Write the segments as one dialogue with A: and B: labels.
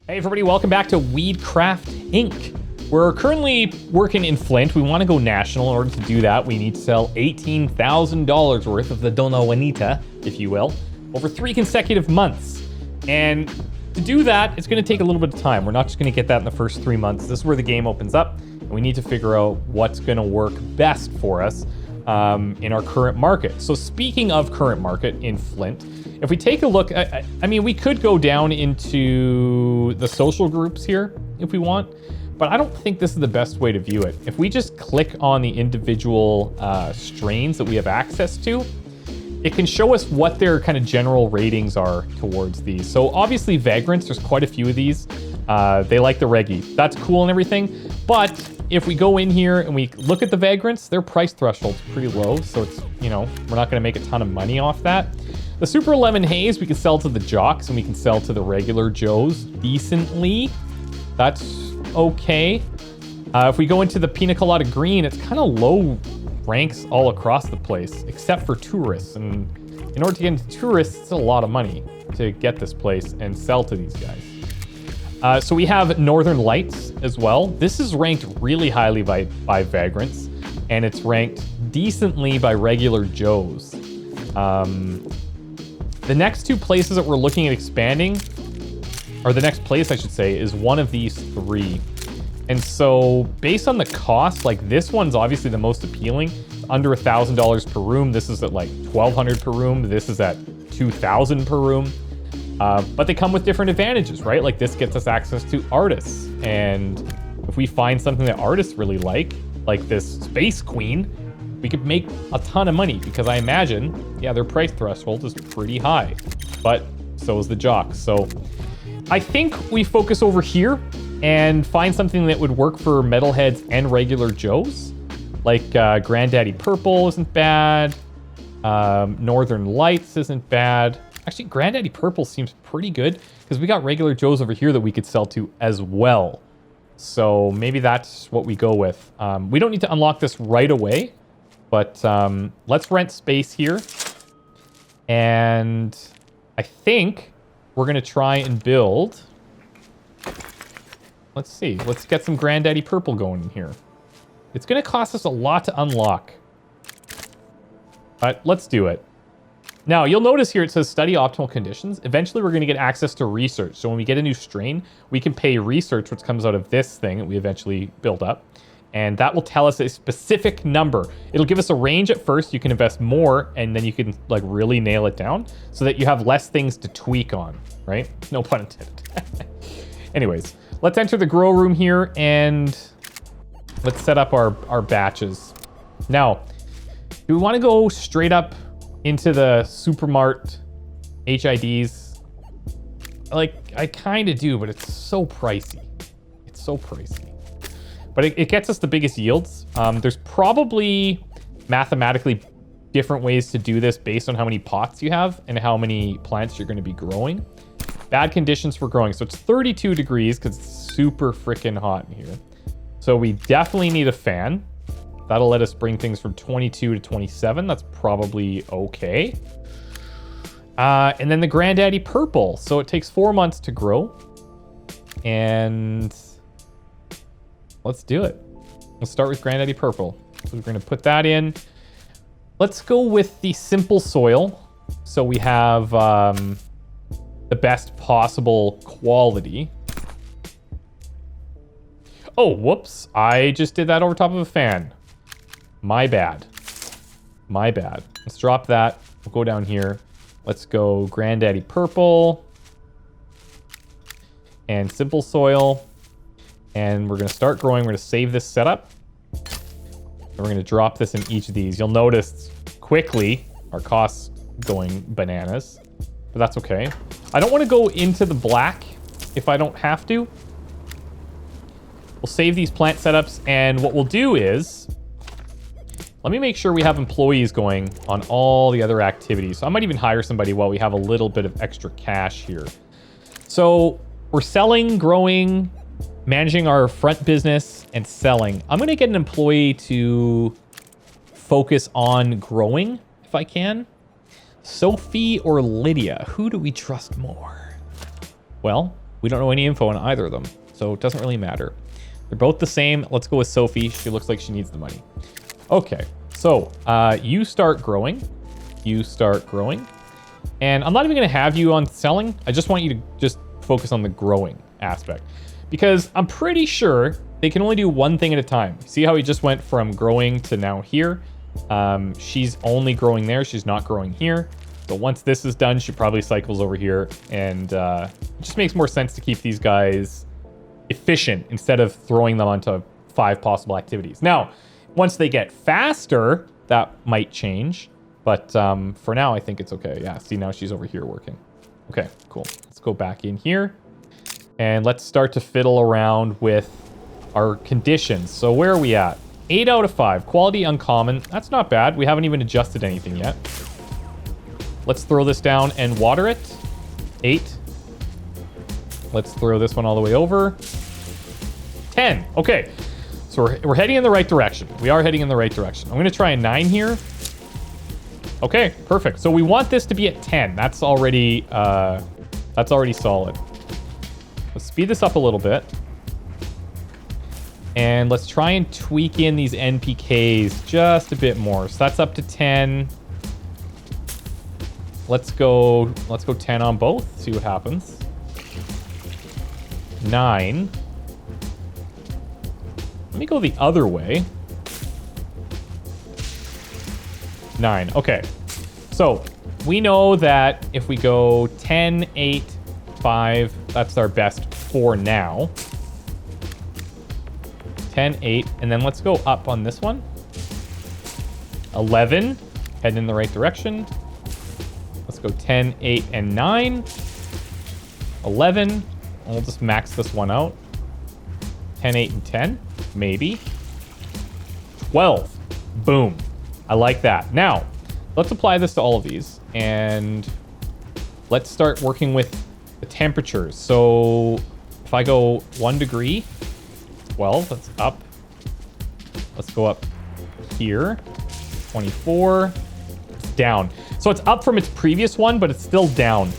A: Hey everybody, welcome back to Weedcraft Inc. We're currently working in Flint. We want to go national. In order to do that, we need to sell $18,000 worth of the Dona Juanita, if you will, over 3 consecutive months. And to do that, it's going to take a little bit of time. We're not just going to get that in the first 3 months. This is where the game opens up, and we need to figure out what's going to work best for us in our current market. So speaking of current market in Flint, if we take a look, I mean, we could go down into the social groups here if we want, but I don't think this is the best way to view it. If we just click on the individual strains that we have access to, it can show us what their kind of general ratings are towards these. So obviously vagrants, there's quite a few of these. They like the reggae. That's cool and everything, but if we go in here and we look at the vagrants, their price threshold's pretty low, so it's, you know, we're not gonna make a ton of money off that. The Super Lemon Haze, we can sell to the jocks and we can sell to the regular Joes decently. That's okay. If we go into the Pina Colada Green, it's kind of low ranks all across the place, except for tourists. And in order to get into tourists, it's a lot of money to get this place and sell to these guys. So we have Northern Lights as well. This is ranked really highly by vagrants, and it's ranked decently by regular Joes. The next 2 places that we're looking at expanding, or the next place I should say, is one of these 3. And so based on the cost, like this one's obviously the most appealing. Under $1,000 per room. This is at like $1,200 per room. This is at $2,000 per room. But they come with different advantages, right? Like this gets us access to artists. And if we find something that artists really like this Space Queen, we could make a ton of money because I imagine, yeah, their price threshold is pretty high, but so is the jocks. So I think we focus over here and find something that would work for metalheads and regular Joes. Like Granddaddy Purple isn't bad. Northern Lights isn't bad. Actually, Granddaddy Purple seems pretty good because we got regular Joes over here that we could sell to as well. So maybe that's what we go with. We don't need to unlock this right away, but let's rent space here. And I think we're going to try and build. Let's see. Let's get some Granddaddy Purple going in here. It's going to cost us a lot to unlock. But let's do it. Now, you'll notice here it says study optimal conditions. Eventually, we're going to get access to research. So when we get a new strain, we can pay research, which comes out of this thing that we eventually build up. And that will tell us a specific number. It'll give us a range at first. You can invest more, and then you can like really nail it down so that you have less things to tweak on, right? No pun intended. Anyways, let's enter the grow room here and let's set up our batches. Now, do we want to go straight up into the Supermart HIDs? Like, I kind of do, but it's so pricey. It's so pricey. But it gets us the biggest yields. There's probably mathematically different ways to do this based on how many pots you have and how many plants you're going to be growing. Bad conditions for growing. So it's 32 degrees because it's super freaking hot in here. So we definitely need a fan. That'll let us bring things from 22 to 27. That's probably okay. And then the Granddaddy Purple. So it takes 4 months to grow. And let's do it. Let's start with Granddaddy Purple. So we're going to put that in. Let's go with the simple soil. So we have the best possible quality. Oh, whoops. I just did that over top of a fan. My bad. My bad. Let's drop that. We'll go down here. Let's go Granddaddy Purple. And simple soil. And we're going to start growing. We're going to save this setup. And we're going to drop this in each of these. You'll notice quickly our costs going bananas. But that's okay. I don't want to go into the black if I don't have to. We'll save these plant setups. And what we'll do is, let me make sure we have employees going on all the other activities. So I might even hire somebody while we have a little bit of extra cash here. So we're selling, growing, managing our front business, and selling. I'm going to get an employee to focus on growing if I can. Sophie or Lydia, who do we trust more? Well, We don't know any info on either of them, so it doesn't really matter. They're both the same. Let's go with Sophie. She looks like she needs the money. Okay, so you start growing. You start growing. And I'm not even going to have you on selling. I just want you to just focus on the growing aspect. Because I'm pretty sure they can only do one thing at a time. See how he just went from growing to now here? She's only growing there. She's not growing here. So once this is done, she probably cycles over here. And it just makes more sense to keep these guys efficient instead of throwing them onto 5 possible activities. Now, once they get faster, that might change. But for now, I think it's okay. Yeah, see, now she's over here working. Okay, cool. Let's go back in here. And let's start to fiddle around with our conditions. So where are we at? 8 out of 5. Quality uncommon. That's not bad. We haven't even adjusted anything yet. Let's throw this down and water it. 8. Let's throw this one all the way over. 10. Okay. So we're heading in the right direction. We are heading in the right direction. I'm going to try a 9 here. Okay, perfect. So we want this to be at 10. That's already solid. Let's speed this up a little bit. And let's try and tweak in these NPKs just a bit more. So that's up to 10. Let's go 10 on both. See what happens. 9. Let me go the other way. 9. Okay. So we know that if we go 10, 8, 5, that's our best for now. 10, 8, and then let's go up on this one. 11, heading in the right direction. Let's go 10, 8, and 9. 11, and we'll just max this one out. 10, 8, and 10, maybe. 12, boom. I like that. Now, let's apply this to all of these, and let's start working with the temperatures. So if I go 1 degree, 12, that's up. Let's go up here. 24, it's down. So it's up from its previous one, but it's still down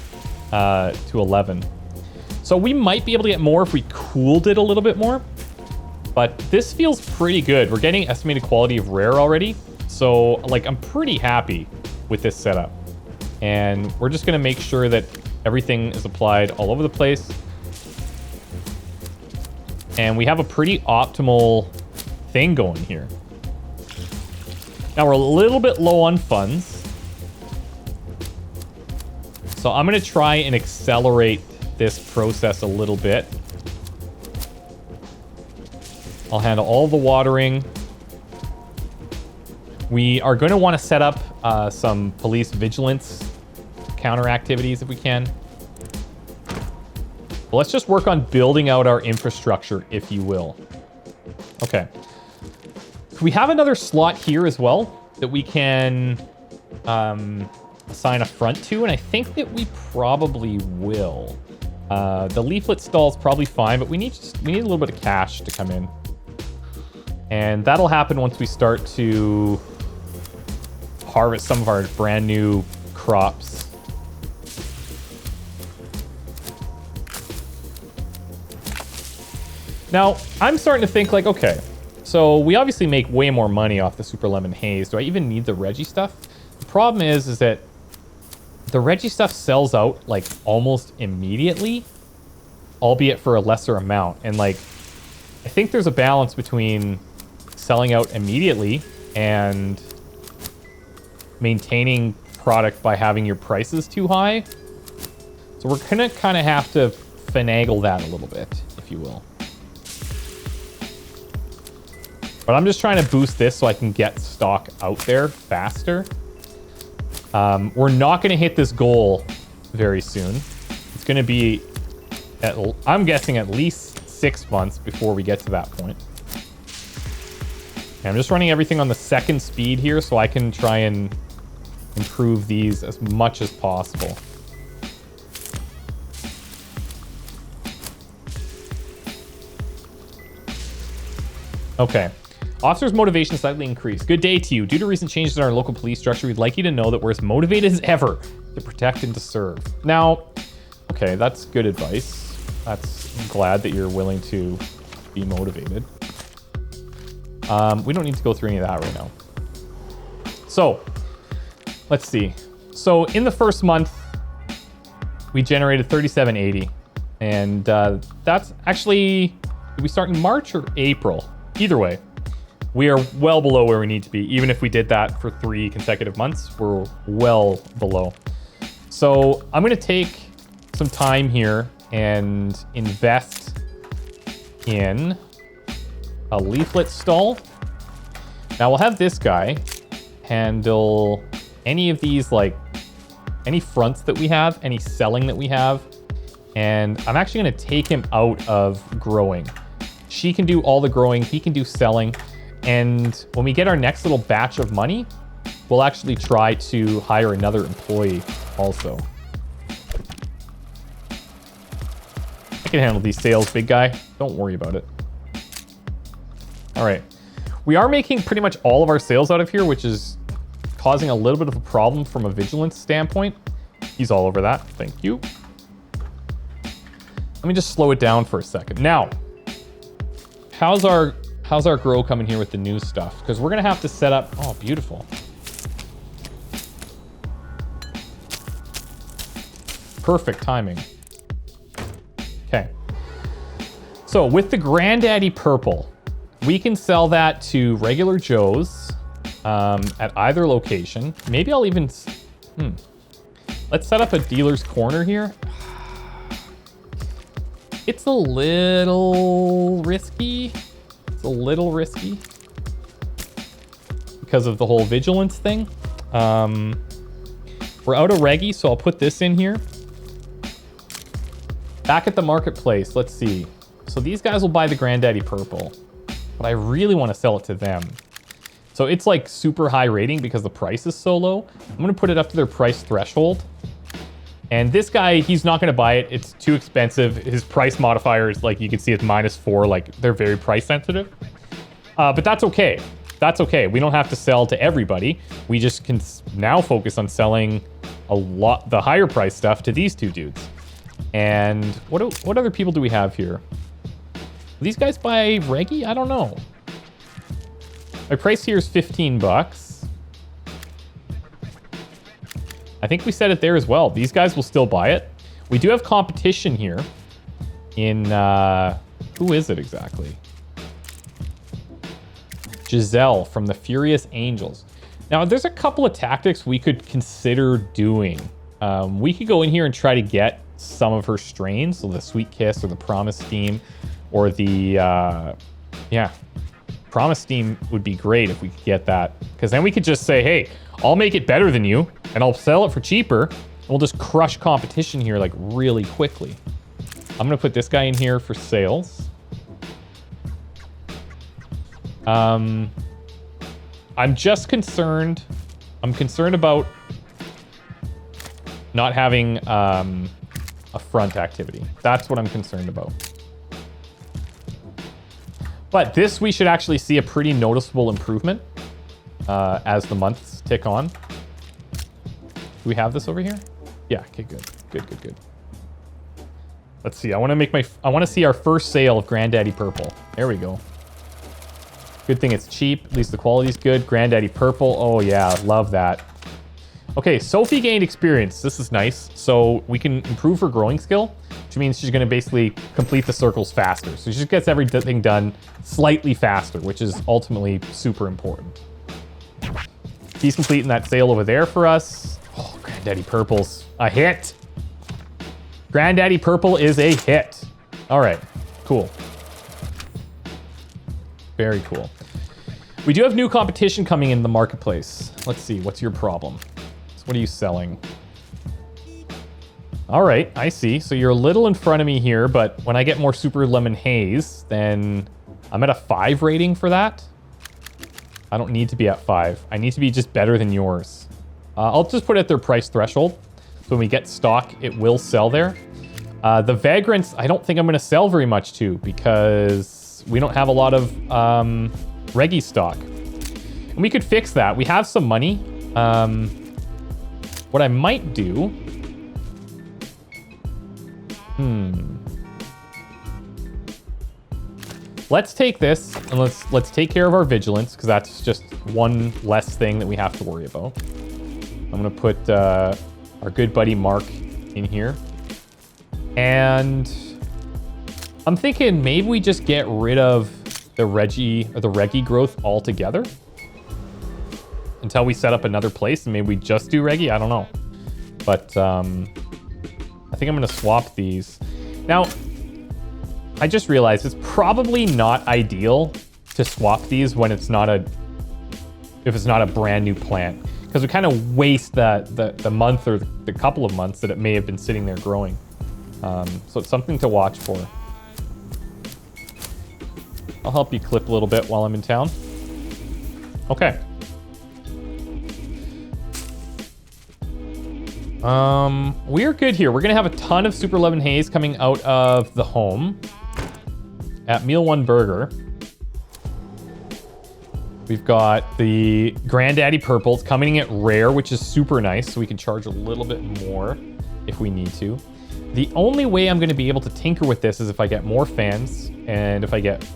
A: to 11. So we might be able to get more if we cooled it a little bit more, but this feels pretty good. We're getting estimated quality of rare already. So like, I'm pretty happy with this setup, and we're just going to make sure that everything is applied all over the place. And we have a pretty optimal thing going here. Now we're a little bit low on funds. So I'm going to try and accelerate this process a little bit. I'll handle all the watering. We are going to want to set up some police vigilance counter activities if we can. But let's just work on building out our infrastructure, if you will. Okay. We have another slot here as well that we can assign a front to, and I think that we probably will. The leaflet stall is probably fine, but we need a little bit of cash to come in. And that'll happen once we start to harvest some of our brand new crops. Now, I'm starting to think like, okay, so we obviously make way more money off the Super Lemon Haze. Do I even need the Reggie stuff? The problem is that the Reggie stuff sells out like almost immediately, albeit for a lesser amount. And like, I think there's a balance between selling out immediately and maintaining product by having your prices too high. So we're gonna kind of have to finagle that a little bit, if you will. But I'm just trying to boost this so I can get stock out there faster. We're not going to hit this goal very soon. It's going to be, I'm guessing, at least 6 months before we get to that point. And I'm just running everything on the second speed here so I can try and improve these as much as possible. Okay. Officer's motivation slightly increased. Good day to you. Due to recent changes in our local police structure, we'd like you to know that we're as motivated as ever to protect and to serve. Now, okay, that's good advice. I'm glad that you're willing to be motivated. We don't need to go through any of that right now. So, let's see. So, in the first month, we generated 3780. And that's actually... Did we start in March or April? Either way, we are well below where we need to be. Even if we did that for 3 consecutive months, we're well below. So I'm going to take some time here and invest in a leaflet stall. Now we'll have this guy handle any of these, like any fronts that we have, any selling that we have. And I'm actually going to take him out of growing. She can do all the growing, he can do selling. And when we get our next little batch of money, we'll actually try to hire another employee also. I can handle these sales, big guy. Don't worry about it. All right. We are making pretty much all of our sales out of here, which is causing a little bit of a problem from a vigilance standpoint. He's all over that. Thank you. Let me just slow it down for a second. Now, how's our grow coming here with the new stuff? Because we're gonna have to set up. Oh, beautiful. Perfect timing. Okay. So with the Granddaddy Purple, we can sell that to regular Joes at either location. Maybe I'll even. Let's set up a dealer's corner here. It's a little risky. It's a little risky because of the whole vigilance thing. We're out of Reggie, so I'll put this in here. Back at the marketplace, let's see. So these guys will buy the Granddaddy Purple, but I really want to sell it to them. So it's like super high rating because the price is so low. I'm going to put it up to their price threshold. And this guy, he's not going to buy it. It's too expensive. His price modifier is, like, you can see it's -4. Like, they're very price sensitive. But that's okay. That's okay. We don't have to sell to everybody. We just can now focus on selling the higher price stuff to these two dudes. And what other people do we have here? These guys buy Reggie? I don't know. My price here is 15 bucks. I think we set it there as well. These guys will still buy it. We do have competition here in, who is it exactly? Giselle from the Furious Angels. Now, there's a couple of tactics we could consider doing. We could go in here and try to get some of her strains, so the Sweet Kiss or the Promise Steam or the, Promise Steam would be great if we could get that. Because then we could just say, hey, I'll make it better than you, and I'll sell it for cheaper, and we'll just crush competition here, like, really quickly. I'm going to put this guy in here for sales. I'm just concerned. I'm concerned about not having a front activity. That's what I'm concerned about. But this, we should actually see a pretty noticeable improvement as the months tick on. Do we have this over here? Yeah, okay, good. Good. Let's see, I want to see our first sale of Granddaddy Purple. There we go. Good thing it's cheap, at least the quality's good. Granddaddy Purple, oh yeah, love that. Okay, Sophie gained experience. This is nice. So we can improve her growing skill, which means she's going to basically complete the circles faster. So she just gets everything done slightly faster, which is ultimately super important. He's completing that sale over there for us. Oh, Granddaddy Purple's a hit. Granddaddy Purple is a hit. All right, cool. Very cool. We do have new competition coming in the marketplace. Let's see, what's your problem? So what are you selling? All right, I see. So you're a little in front of me here, but when I get more Super Lemon Haze, then I'm at a 5 rating for that. I don't need to be at 5. I need to be just better than yours. I'll just put it at their price threshold. So when we get stock, it will sell there. The Vagrants, I don't think I'm going to sell very much to because we don't have a lot of Reggie stock. And we could fix that. We have some money. What I might do... let's take this and let's take care of our vigilance, because that's just one less thing that we have to worry about. I'm gonna put our good buddy Mark in here. And I'm thinking maybe we just get rid of the Reggie growth altogether until we set up another place, and maybe we just do Reggie. I don't know. But I think I'm gonna swap these. Now, I just realized it's probably not ideal to swap these when it's not if it's not a brand new plant, because we kind of waste the month or the couple of months that it may have been sitting there growing. So it's something to watch for. I'll help you clip a little bit while I'm in town. Okay. We're good here. We're gonna have a ton of Super 11 Haze coming out of the home at Meal One Burger. We've got the Granddaddy Purples coming in at rare, which is super nice, so we can charge a little bit more if we need to. The only way I'm going to be able to tinker with this is if I get more fans and if I get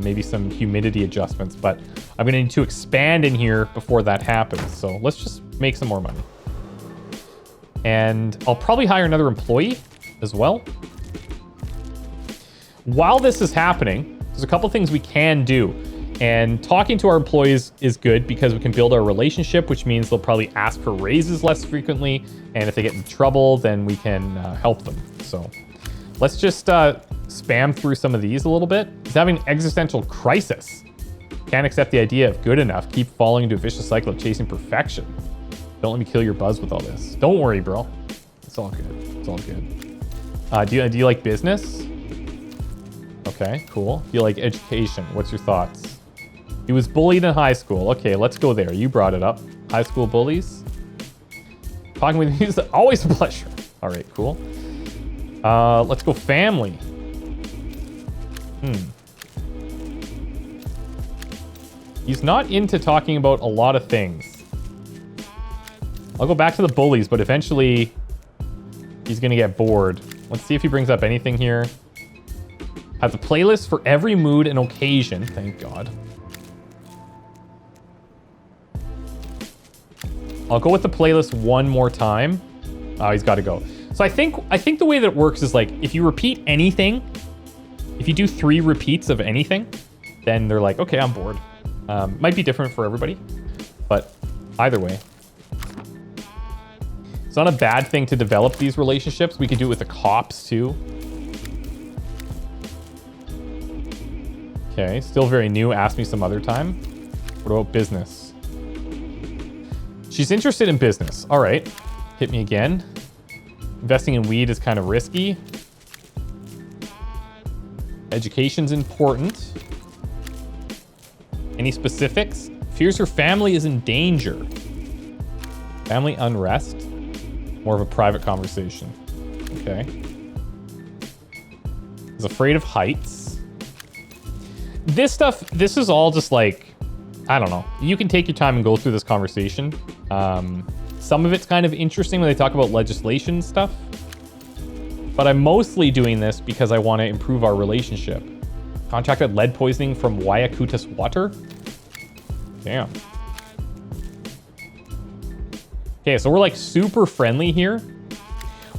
A: maybe some humidity adjustments, but I'm going to need to expand in here before that happens. So let's just make some more money. And I'll probably hire another employee as well. While this is happening, there's a couple things we can do. And talking to our employees is good because we can build our relationship, which means they'll probably ask for raises less frequently. And if they get in trouble, then we can help them. So let's just spam through some of these a little bit. He's having an existential crisis. Can't accept the idea of good enough. Keep falling into a vicious cycle of chasing perfection. Don't let me kill your buzz with all this. Don't worry, bro. It's all good. It's all good. Do you like business? Okay, cool. Do you like education? What's your thoughts? He was bullied in high school. Okay, let's go there. You brought it up. High school bullies. Talking with you is always a pleasure. All right, cool. Let's go family. He's not into talking about a lot of things. I'll go back to the bullies, but eventually he's gonna get bored. Let's see if he brings up anything here. Have the playlist for every mood and occasion. Thank God. I'll go with the playlist one more time. Oh, he's got to go. So I think the way that it works is like if you repeat anything, if you do 3 repeats of anything, then they're like, okay, I'm bored. Might be different for everybody, but either way. It's not a bad thing to develop these relationships. We could do it with the cops too. Okay, still very new. Ask me some other time. What about business? She's interested in business. All right, hit me again. Investing in weed is kind of risky. Education's important. Any specifics? Fears her family is in danger. Family unrest. More of a private conversation. Okay. Is afraid of heights. This stuff, this is all just like, I don't know. You can take your time and go through this conversation. Some of it's kind of interesting when they talk about legislation stuff. But I'm mostly doing this because I want to improve our relationship. Contracted lead poisoning from Wayakutas water? Damn. Okay, so we're like super friendly here.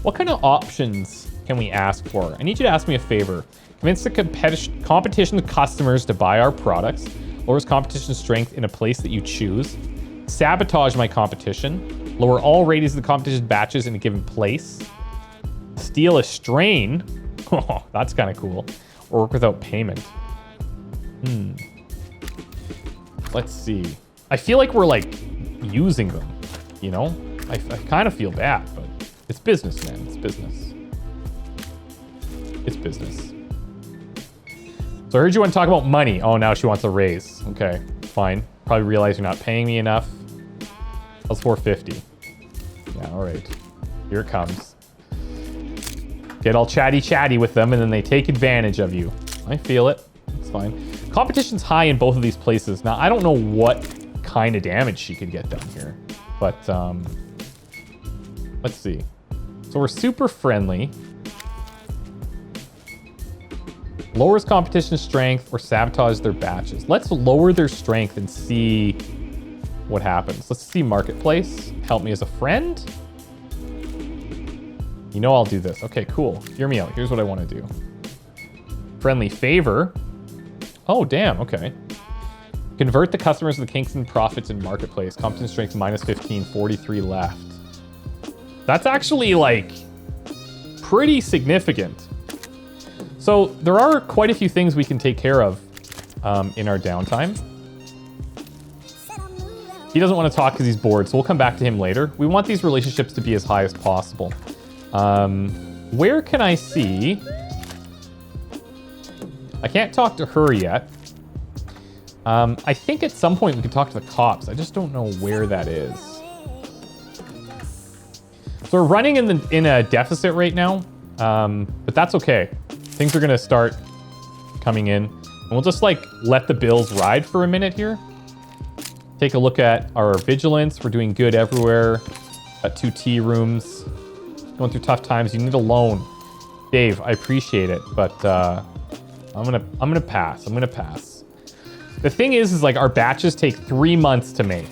A: What kind of options can we ask for? I need you to ask me a favor. Convince the competition customers to buy our products. Lowers competition strength in a place that you choose. Sabotage my competition. Lower all ratings of the competition batches in a given place. Steal a strain. Oh, that's kind of cool. Or work without payment. Let's see. I feel like we're like using them, you know? I kind of feel bad, but it's business, man. It's business. It's business. So I heard you want to talk about money. Oh, now she wants a raise. Okay, fine. Probably realize you're not paying me enough. That's $450. Yeah, all right. Here it comes. Get all chatty with them, and then they take advantage of you. I feel it. It's fine. Competition's high in both of these places. Now, I don't know what kind of damage she could get done here, but let's see. So we're super friendly. Lowers competition strength or sabotage their batches. Let's lower their strength and see what happens. Let's see marketplace. Help me as a friend. You know I'll do this. Okay, cool. Hear me out. Here's what I want to do. Friendly favor. Oh, damn. Okay. Convert the customers to the Kingston profits in marketplace. Competition strength minus 15, 43 left. That's actually like pretty significant. So there are quite a few things we can take care of in our downtime. He doesn't want to talk because he's bored, so we'll come back to him later. We want these relationships to be as high as possible. Where can I see? I can't talk to her yet. I think at some point we can talk to the cops. I just don't know where that is. So we're running in a deficit right now, but that's okay. Things are gonna start coming in, and we'll just like let the bills ride for a minute here. Take a look at our vigilance. We're doing good everywhere. Got 2 tea rooms. Going through tough times. You need a loan, Dave. I appreciate it, but I'm gonna pass. I'm gonna pass. The thing is like our batches take 3 months to make,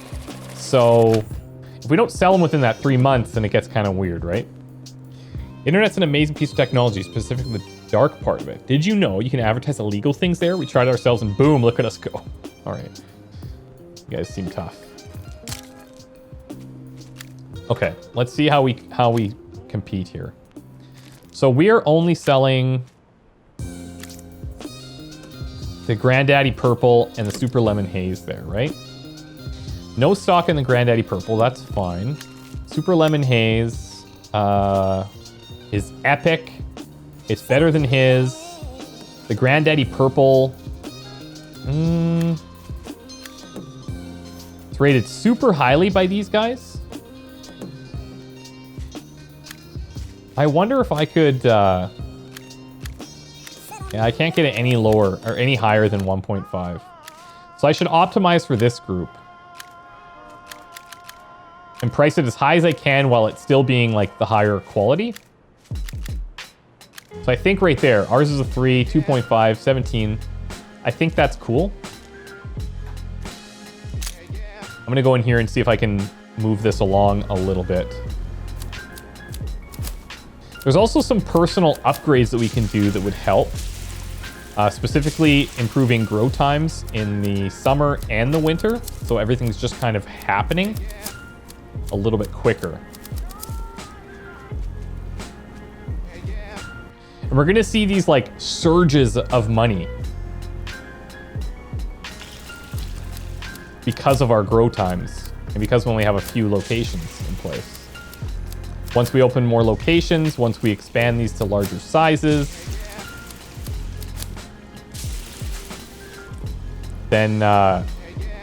A: so if we don't sell them within that 3 months, then it gets kind of weird, right? Internet's an amazing piece of technology, specifically the dark part of it. Did you know you can advertise illegal things there? We tried it ourselves and boom, look at us go. All right. You guys seem tough. Okay, let's see how we compete here. So we are only selling the Granddaddy Purple and the Super Lemon Haze there, right? No stock in the Granddaddy Purple, that's fine. Super Lemon Haze is epic. It's better than his. The Granddaddy Purple. It's rated super highly by these guys. I wonder if I could... yeah, I can't get it any lower or any higher than 1.5. So I should optimize for this group. And price it as high as I can while it's still being like the higher quality. So I think right there, ours is a 3, 2.5, 17. I think that's cool. I'm gonna go in here and see if I can move this along a little bit. There's also some personal upgrades that we can do that would help. Specifically improving grow times in the summer and the winter. So everything's just kind of happening a little bit quicker. And we're gonna see these like surges of money because of our grow times and because we only have a few locations in place. Once we open more locations, once we expand these to larger sizes, then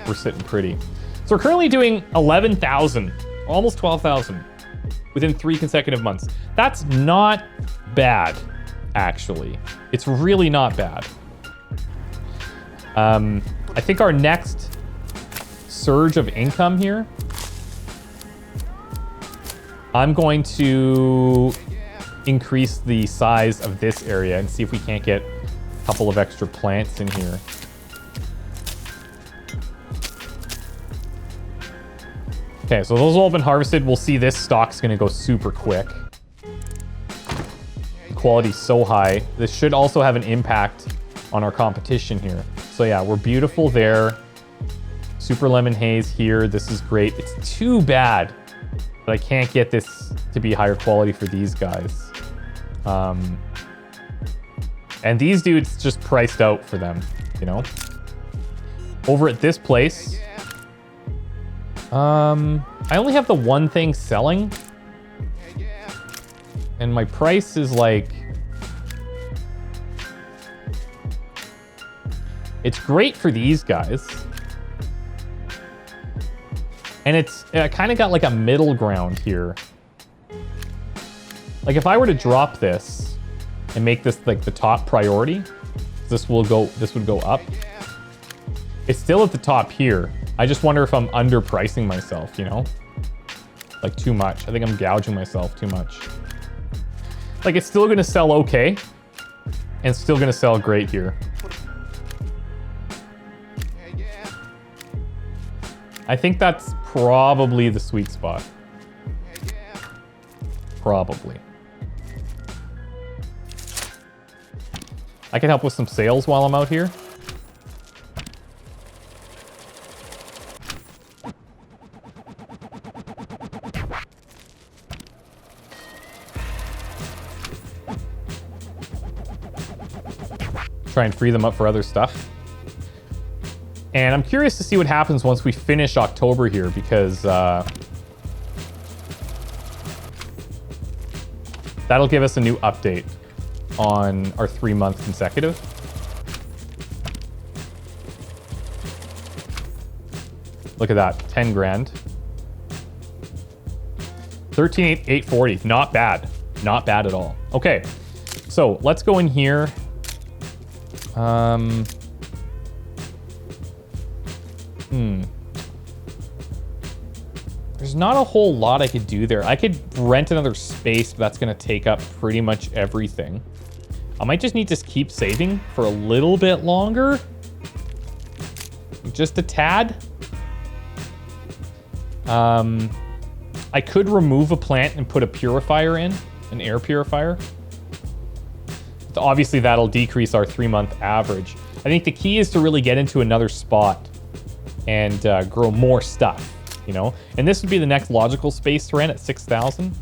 A: we're sitting pretty. So we're currently doing 11,000, almost 12,000 within 3 consecutive months. That's not bad, actually. It's really not bad. I think our next surge of income here, I'm going to increase the size of this area and see if we can't get a couple of extra plants in here. Okay, so those have all been harvested. We'll see this stock's gonna go super quick. Quality's so high. This should also have an impact on our competition here. So yeah, we're beautiful there. Super Lemon Haze here. This is great. It's too bad that I can't get this to be higher quality for these guys. And these dudes just priced out for them, you know? Over at this place, I only have the one thing selling. And my price is like... It's great for these guys. And it's kind of got like a middle ground here. Like if I were to drop this and make this like the top priority, this would go up. It's still at the top here. I just wonder if I'm underpricing myself, you know? Like too much. I think I'm gouging myself too much. Like it's still gonna sell okay. And still gonna sell great here. I think that's probably the sweet spot. Probably. I can help with some sales while I'm out here. Try and free them up for other stuff. And I'm curious to see what happens once we finish October here, because that'll give us a new update on our 3-month consecutive. Look at that, 10 grand. 13,840, not bad. Not bad at all. Okay, so let's go in here. There's not a whole lot I could do there. I could rent another space, but that's going to take up pretty much everything. I might just need to keep saving for a little bit longer. Just a tad. I could remove a plant and put a purifier in, an air purifier. But obviously, that'll decrease our 3-month average. I think the key is to really get into another spot and grow more stuff, you know? And this would be the next logical space to rent at 6,000.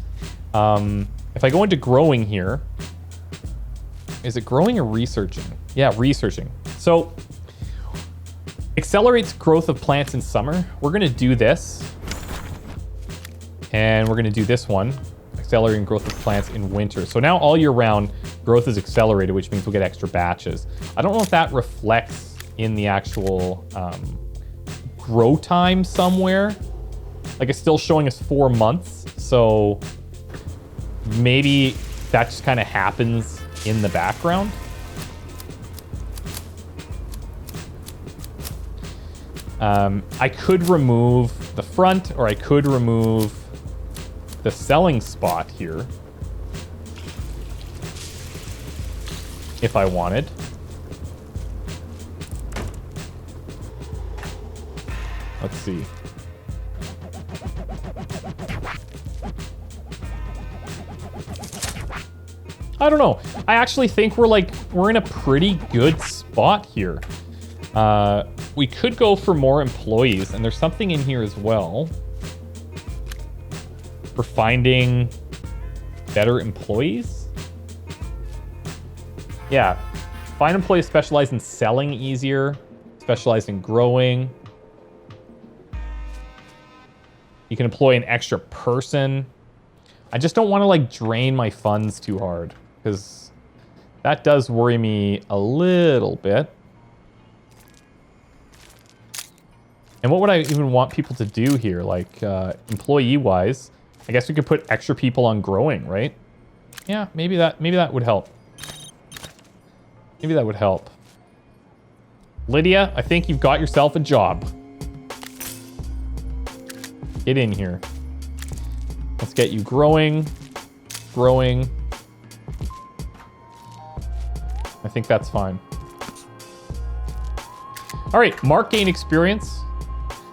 A: If I go into growing here, is it growing or researching? Yeah, researching. So, accelerates growth of plants in summer. We're gonna do this. And we're gonna do this one, accelerating growth of plants in winter. So now all year round, growth is accelerated, which means we'll get extra batches. I don't know if that reflects in the actual grow time somewhere. Like, it's still showing us 4 months. So maybe that just kind of happens in the background. I could remove the front, or I could remove the selling spot here if I wanted. Let's see. I don't know. I actually think we're in a pretty good spot here. We could go for more employees, and there's something in here as well for finding better employees. Yeah, find employees specialized in selling easier, specialized in growing. You can employ an extra person. I just don't want to like drain my funds too hard, because that does worry me a little bit. And what would I even want people to do here? Like, employee-wise, I guess we could put extra people on growing, right? Yeah, maybe that would help. Maybe that would help. Lydia, I think you've got yourself a job. Get in here. Let's get you growing. Growing. I think that's fine. All right, Mark gained experience.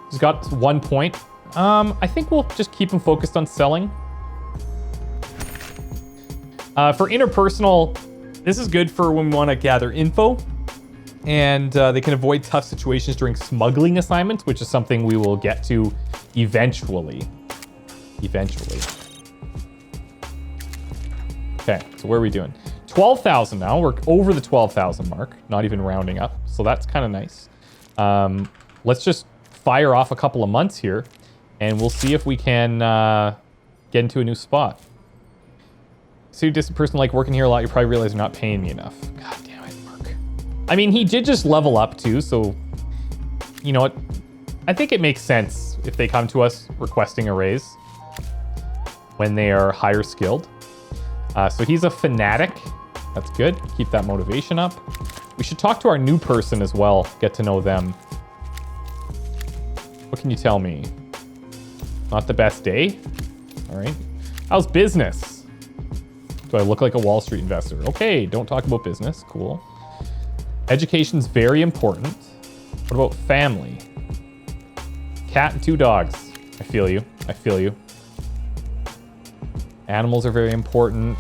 A: He's got 1 point. I think we'll just keep him focused on selling. For interpersonal, this is good for when we want to gather info. And they can avoid tough situations during smuggling assignments, which is something we will get to eventually. Eventually. Okay, so where are we doing? 12,000 now. We're over the 12,000 mark, not even rounding up. So that's kind of nice. Let's just fire off a couple of months here, and we'll see if we can get into a new spot. So, distant person like working here a lot, you probably realize you're not paying me enough. God damn it, Mark. I mean, he did just level up too, so you know what? I think it makes sense if they come to us requesting a raise when they are higher skilled. So he's a fanatic. That's good. Keep that motivation up. We should talk to our new person as well. Get to know them. What can you tell me? Not the best day? All right. How's business? Do Do I look like a Wall Street investor? Okay, don't talk about business. Cool. Education's very important. What about family? Cat and 2 dogs. I feel you. I feel you. Animals are very important.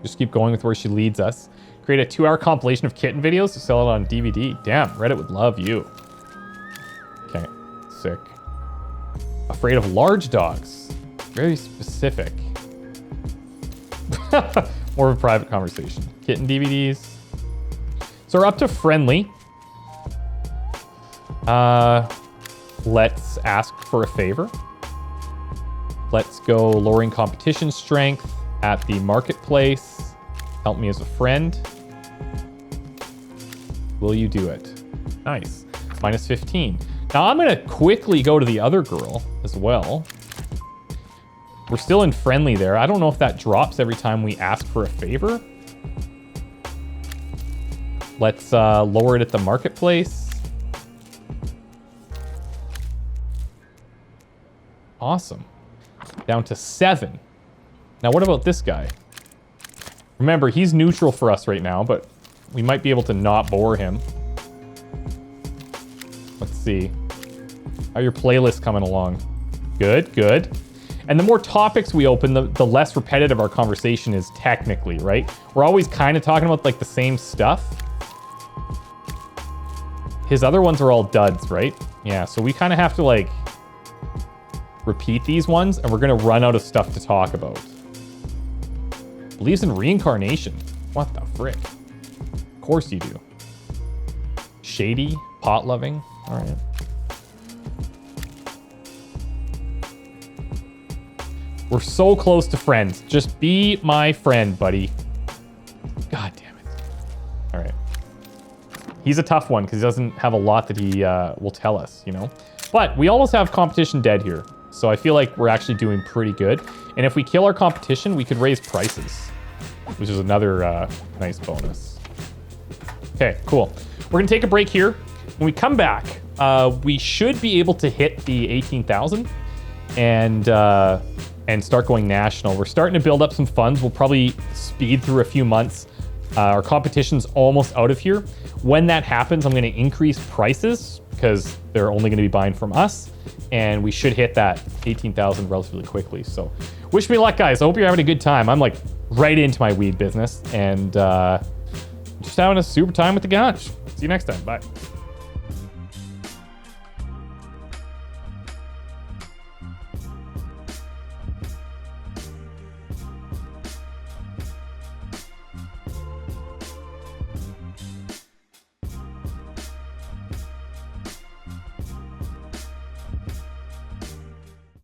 A: Just keep going with where she leads us. Create a 2-hour compilation of kitten videos to sell it on DVD. Damn, Reddit would love you. Okay, sick. Afraid of large dogs. Very specific. More of a private conversation. Kitten DVDs. So we're up to friendly. Let's ask for a favor. Let's go lowering competition strength at the marketplace. Help me as a friend. Will you do it? Nice. Minus 15. Now I'm going to quickly go to the other girl as well. We're still in friendly there. I don't know if that drops every time we ask for a favor. Let's lower it at the marketplace. Awesome. Down to 7. Now what about this guy? Remember, he's neutral for us right now, but we might be able to not bore him. Let's see. How are your playlists coming along? Good, good. And the more topics we open, the less repetitive our conversation is technically, right? We're always kind of talking about like the same stuff. His other ones are all duds, right? Yeah, so we kind of have to like repeat these ones, and we're gonna run out of stuff to talk about. Believes in reincarnation. What the frick? Of course you do. Shady, pot loving. All right. We're so close to friends. Just be my friend, buddy. God damn it. All right. He's a tough one because he doesn't have a lot that he will tell us, you know? But we almost have competition dead here. So I feel like we're actually doing pretty good. And if we kill our competition, we could raise prices, which is another nice bonus. Okay, cool. We're gonna take a break here. When we come back, we should be able to hit the 18,000 and start going national. We're starting to build up some funds. We'll probably speed through a few months. Our competition's almost out of here. When that happens, I'm gonna increase prices because they're only gonna be buying from us. And we should hit that 18,000 relatively quickly. So wish me luck, guys. I hope you're having a good time. I'm like right into my weed business and just having a super time with the ganj. See you next time. Bye.